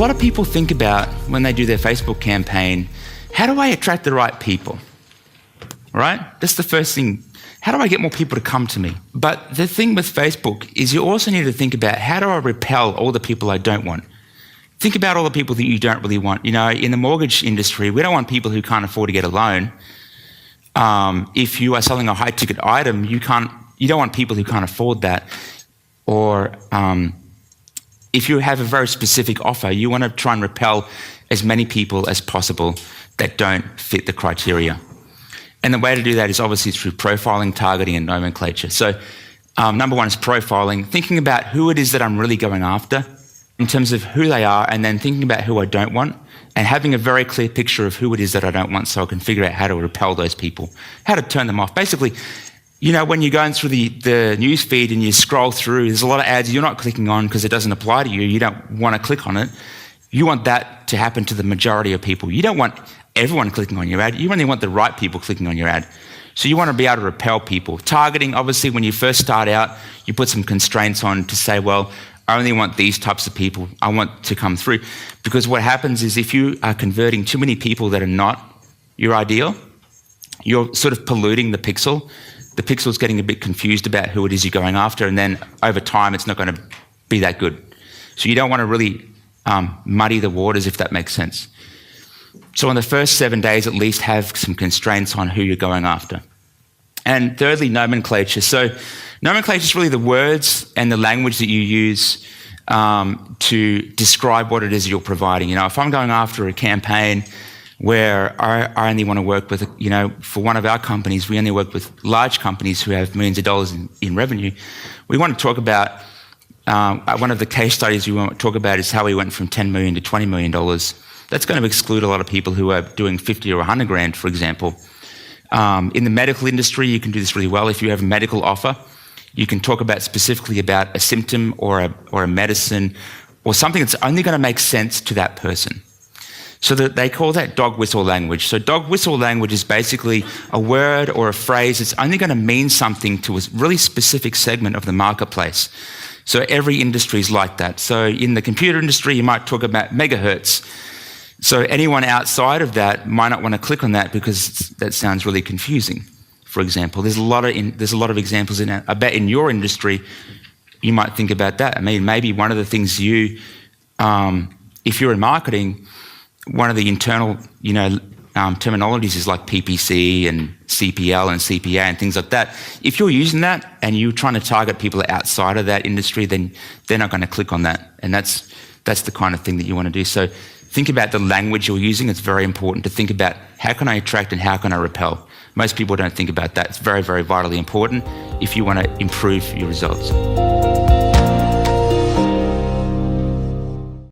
lot of people think about when they do their Facebook campaign, how do I attract the right people? Right? That's the first thing. How do I get more people to come to me? But the thing with Facebook is you also need to think about, how do I repel all the people I don't want? Think about all the people that you don't really want. You know, in the mortgage industry, we don't want people who can't afford to get a loan. If you are selling a high-ticket item, you don't want people who can't afford that. Or if you have a very specific offer, you want to try and repel as many people as possible that don't fit the criteria. And the way to do that is obviously through profiling, targeting, and nomenclature. So number one is profiling, thinking about who it is that I'm really going after in terms of who they are, and then thinking about who I don't want, and having a very clear picture of who it is that I don't want so I can figure out how to repel those people, how to turn them off. Basically, you know, when you're going through the news feed and you scroll through, there's a lot of ads you're not clicking on because it doesn't apply to you. You don't want to click on it. You want that to happen to the majority of people. You don't want everyone clicking on your ad. You only want the right people clicking on your ad. So you want to be able to repel people. Targeting, obviously, when you first start out, you put some constraints on to say, well, I only want these types of people I want to come through. Because what happens is if you are converting too many people that are not your ideal, you're sort of polluting the pixel. The pixel's getting a bit confused about who it is you're going after, and then over time it's not going to be that good. So you don't want to really muddy the waters, if that makes sense. So in the first 7 days at least, have some constraints on who you're going after. And thirdly, nomenclature. So nomenclature is really the words and the language that you use to describe what it is you're providing. You know, if I'm going after a campaign where I only want to work with, you know, for one of our companies, we only work with large companies who have millions of dollars in revenue. We want to talk about, one of the case studies we want to talk about is how we went from $10 million to $20 million. That's going to exclude a lot of people who are doing 50 or 100 grand, for example. In the medical industry, you can do this really well. If you have a medical offer, you can talk about specifically about a symptom or a medicine or something that's only going to make sense to that person. So that they call that dog whistle language. So dog whistle language is basically a word or a phrase that's only going to mean something to a really specific segment of the marketplace. So every industry is like that. So in the computer industry, you might talk about megahertz. So anyone outside of that might not want to click on that because that sounds really confusing. For example, there's a lot of examples in it. I bet in your industry, you might think about that. I mean, maybe one of the things if you're in marketing, one of the internal, terminologies is like PPC and CPL and CPA and things like that. If you're using that and you're trying to target people outside of that industry, then they're not going to click on that. And that's the kind of thing that you want to do. So think about the language you're using. It's very important to think about how can I attract and how can I repel. Most people don't think about that. It's very, very vitally important if you want to improve your results.